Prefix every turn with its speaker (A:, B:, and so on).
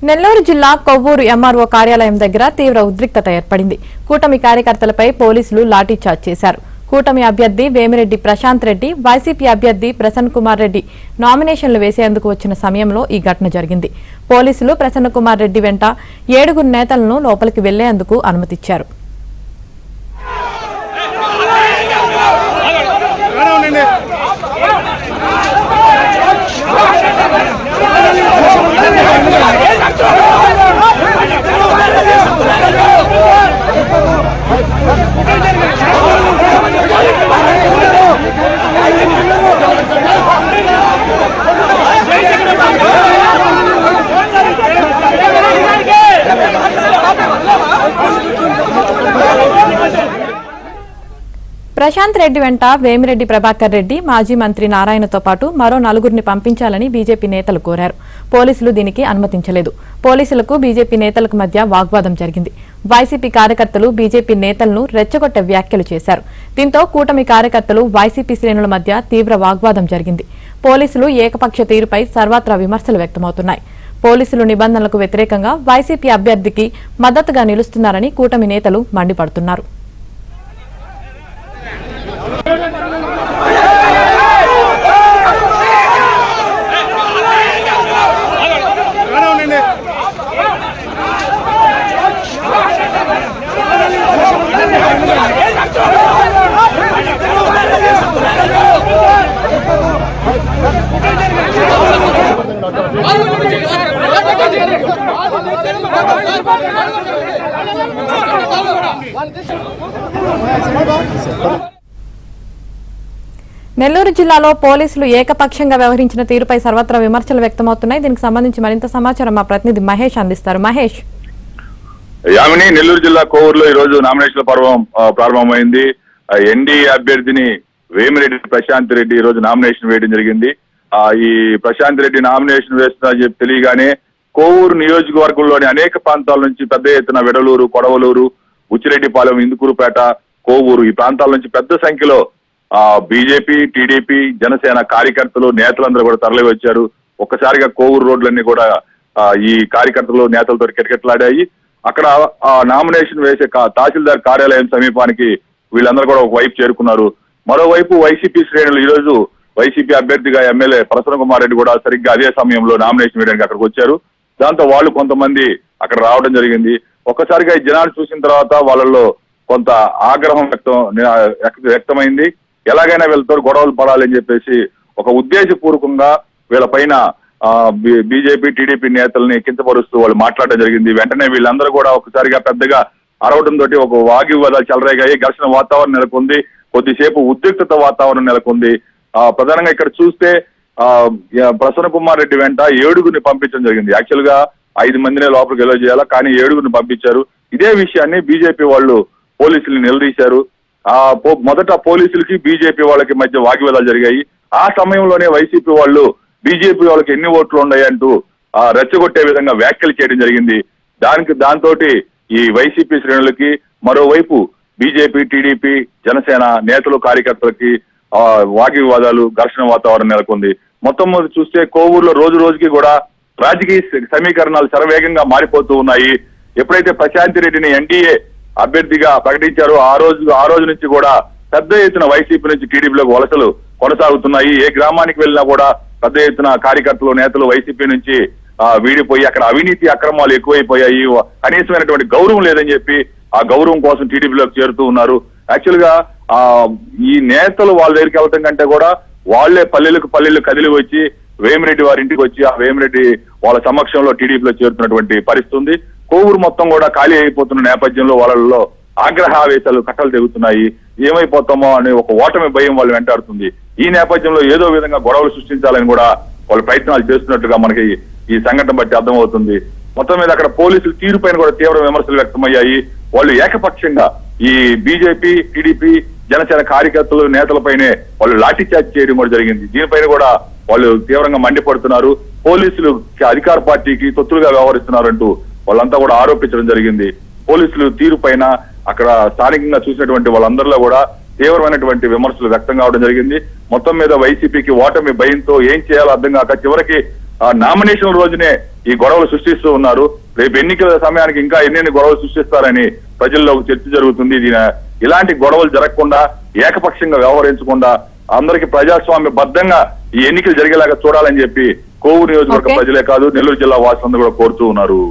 A: నెల్లూరు జిల్లా కొవ్వూరు ఎంఆర్ఓ కార్యాలయం దగ్గర తీవ్ర ఉద్రిక్తత ఏర్పడింది. కూటమి కార్యకర్తలపై పోలీసులు లాఠీచార్జ్ చేశారు. కూటమి అభ్యర్థి వేమిరెడ్డి ప్రశాంత్ రెడ్డి, వైసీపీ అభ్యర్థి ప్రసన్న కుమార్ రెడ్డి నామినేషన్లు వేసేందుకు వచ్చిన సమయంలో ఈ ఘటన జరిగింది. పోలీసులు ప్రసన్న కుమార్ రెడ్డి వెంట 7 నేతలను లోపలికి వెళ్లేందుకు అనుమతిచ్చారు. ప్రశాంత్ రెడ్డి వెంట వేమిరెడ్డి ప్రభాకర్ రెడ్డి, మాజీ మంత్రి నారాయణతో పాటు మరో 4 పంపించాలని బీజేపీ నేతలు కోరారు. పోలీసులు దీనికి అనుమతించలేదు. పోలీసులకు బీజేపీ నేతలకు మధ్య వాగ్వాదం జరిగింది. వైసీపీ కార్యకర్తలు బీజేపీ నేతలను రెచ్చగొట్టే వ్యాఖ్యలు చేశారు. దీంతో కూటమి కార్యకర్తలు వైసీపీ శ్రేణుల మధ్య తీవ్ర వాగ్వాదం జరిగింది. పోలీసులు ఏకపక్ష తీరుపై సర్వత్రా విమర్శలు వ్యక్తమవుతున్నాయి. పోలీసులు నిబంధనలకు వ్యతిరేకంగా వైసీపీ అభ్యర్థికి మద్దతుగా నిలుస్తున్నారని కూటమి నేతలు మండిపడుతున్నారు. నెల్లూరు జిల్లాలో పోలీసులు ఏకపక్షంగా వ్యవహరించిన తీరుపై సర్వత్రా విమర్శలు వ్యక్తమవుతున్నాయి. దీనికి సంబంధించి మరింత సమాచారం మా ప్రతినిధి మహేష్ అందిస్తారు. మహేష్.
B: యామిని, నెల్లూరు జిల్లా కోవూరులో ఈ రోజు నామినేషన్ల పర్వం ప్రారంభమైంది. ఎన్డీఏ అభ్యర్థిని వేమిరెడ్డి ప్రశాంత్ రెడ్డి ఈ రోజు నామినేషన్ వేయడం జరిగింది. ఈ ప్రశాంత్ రెడ్డి నామినేషన్ వేస్తున్నా చెప్పి తెలియగానే కోవూరు నియోజకవర్గంలోని అనేక ప్రాంతాల నుంచి పెద్ద ఎత్తున వెడలూరు, కొడవలూరు, ఉచ్చిరెడ్డిపాలెం, ఇందుకూరుపేట, కోవూరు ఈ ప్రాంతాల నుంచి పెద్ద సంఖ్యలో బీజేపీ, టీడీపీ, జనసేన కార్యకర్తలు, నేతలందరూ కూడా తరలి వచ్చారు. ఒక్కసారిగా కోవూరు రోడ్లన్నీ కూడా ఈ కార్యకర్తలు, నేతలతో కిటకిటలాడాయి. అక్కడ నామినేషన్ వేసే తహసీల్దార్ కార్యాలయం సమీపానికి వీళ్ళందరూ కూడా ఒకవైపు చేరుకున్నారు. మరోవైపు వైసీపీ శ్రేణులు ఈ రోజు వైసీపీ అభ్యర్థిగా ఎమ్మెల్యే ప్రసన్న కుమార్ రెడ్డి కూడా సరిగ్గా అదే సమయంలో నామినేషన్ వేయడానికి అక్కడికి వచ్చారు. దాంతో వాళ్ళు కొంతమంది అక్కడ రావడం జరిగింది. ఒక్కసారిగా ఈ జనాలు చూసిన తర్వాత వాళ్ళల్లో కొంత ఆగ్రహం వ్యక్తమైంది. ఎలాగైనా వీళ్ళతో గొడవలు పడాలని చెప్పేసి ఒక ఉద్దేశపూర్వకంగా వీళ్ళ పైన బీజేపీ, టీడీపీ నేతల్ని కించపరుస్తూ వాళ్ళు మాట్లాడడం జరిగింది. వెంటనే వీళ్ళందరూ కూడా ఒకసారిగా పెద్దగా అరవడంతో ఒక వాగ్వివాదాలు చెలరేగాయి. ఘర్షణ వాతావరణం నెలకొంది. కొద్దిసేపు ఉద్రిక్తత వాతావరణం నెలకొంది. ప్రధానంగా ఇక్కడ చూస్తే ప్రసన్న కుమార్ రెడ్డి వెంట 7 పంపించడం జరిగింది. యాక్చువల్ గా 5 మందినే లోపలికి ఎలో చేయాలా, కానీ 7 పంపించారు. ఇదే విషయాన్ని బీజేపీ వాళ్ళు పోలీసుల్ని నిలదీశారు. మొదట పోలీసులకి బీజేపీ వాళ్ళకి మధ్య వాగ్వివాదాలు జరిగాయి. ఆ సమయంలోనే వైసీపీ వాళ్ళు బీజేపీ వాళ్ళకి ఎన్ని ఓట్లు ఉన్నాయంటూ రెచ్చగొట్టే విధంగా వ్యాఖ్యలు చేయడం జరిగింది. దాంతో ఈ వైసీపీ శ్రేణులకి, మరోవైపు బీజేపీ, టీడీపీ, జనసేన నేతలు, కార్యకర్తలకి వాగ్వివాదాలు, ఘర్షణ వాతావరణం నెలకొంది. మొత్తం మీద చూస్తే కోవూరులో రోజు రోజుకి కూడా రాజకీయ సమీకరణాలు శరవేగంగా మారిపోతూ ఉన్నాయి. ఎప్పుడైతే ప్రశాంత్ రెడ్డిని ఎన్డీఏ అభ్యర్థిగా ప్రకటించారో ఆ రోజు నుంచి కూడా పెద్ద ఎత్తున వైసీపీ నుంచి టీడీపీలోకి వలసలు కొనసాగుతున్నాయి. ఏ గ్రామానికి వెళ్ళినా కూడా పెద్ద ఎత్తున కార్యకర్తలు, నేతలు వైసీపీ నుంచి వీడిపోయి అక్కడ అవినీతి అక్రమాలు ఎక్కువైపోయాయి. కనీసమైనటువంటి గౌరవం లేదని చెప్పి ఆ గౌరవం కోసం టీడీపీలోకి చేరుతూ ఉన్నారు. యాక్చువల్ గా ఈ నేతలు వాళ్ళ దగ్గరికి వెళ్ళటం కంటే కూడా వాళ్లే పల్లెలు కదిలి వచ్చి వేమిరెడ్డి వారి ఇంటికి వచ్చి ఆ వేమిరెడ్డి వాళ్ళ సమక్షంలో టీడీపీలో చేరుతున్నటువంటి పరిస్థితి ఉంది. కోవూరు మొత్తం కూడా ఖాళీ అయిపోతున్న నేపథ్యంలో వాళ్ళలో ఆగ్రహావేశాలు కట్టలు తెగుతున్నాయి. ఏమైపోతామో అనే ఒక ఓటమి భయం వాళ్ళు వెంటాడుతుంది. ఈ నేపథ్యంలో ఏదో విధంగా గొడవలు సృష్టించాలని కూడా వాళ్ళు ప్రయత్నాలు చేస్తున్నట్టుగా మనకి ఈ సంఘటన బట్టి అర్థమవుతుంది. మొత్తం మీద అక్కడ పోలీసుల తీరుపైన కూడా తీవ్ర విమర్శలు వ్యక్తమయ్యాయి. వాళ్ళు ఏకపక్షంగా ఈ బీజేపీ, టీడీపీ, జనసేన కార్యకర్తలు, నేతలపైనే వాళ్ళు లాఠీ చార్జ్ చేయడం కూడా జరిగింది. దీనిపైన కూడా వాళ్ళు తీవ్రంగా మండిపడుతున్నారు. పోలీసులు అధికార పార్టీకి తొత్తులుగా వ్యవహరిస్తున్నారంటూ వాళ్ళంతా కూడా ఆరోపించడం జరిగింది. పోలీసులు తీరు పైన అక్కడ స్థానికంగా చూసినటువంటి వాళ్ళందరిలో కూడా తీవ్రమైనటువంటి విమర్శలు వ్యక్తం కావడం జరిగింది. మొత్తం మీద వైసీపీకి ఓటమి భయంతో ఏం చేయాలో అర్థం కాక చివరికి నామినేషన్ రోజునే ఈ గొడవలు సృష్టిస్తూ ఉన్నారు. రేపు ఎన్నికల సమయానికి ఇంకా ఎన్నెన్ని గొడవలు సృష్టిస్తారని ప్రజల్లో చర్చ జరుగుతుంది. ఇలాంటి గొడవలు జరగకుండా ఏకపక్షంగా వ్యవహరించకుండా అందరికి ప్రజాస్వామ్య బద్దంగా ఈ ఎన్నికలు జరిగేలాగా చూడాలని చెప్పి కోవూరు నియోజకవర్గ ప్రజలే కాదు నెల్లూరు జిల్లా వాసులందరూ కూడా కోరుతూ ఉన్నారు.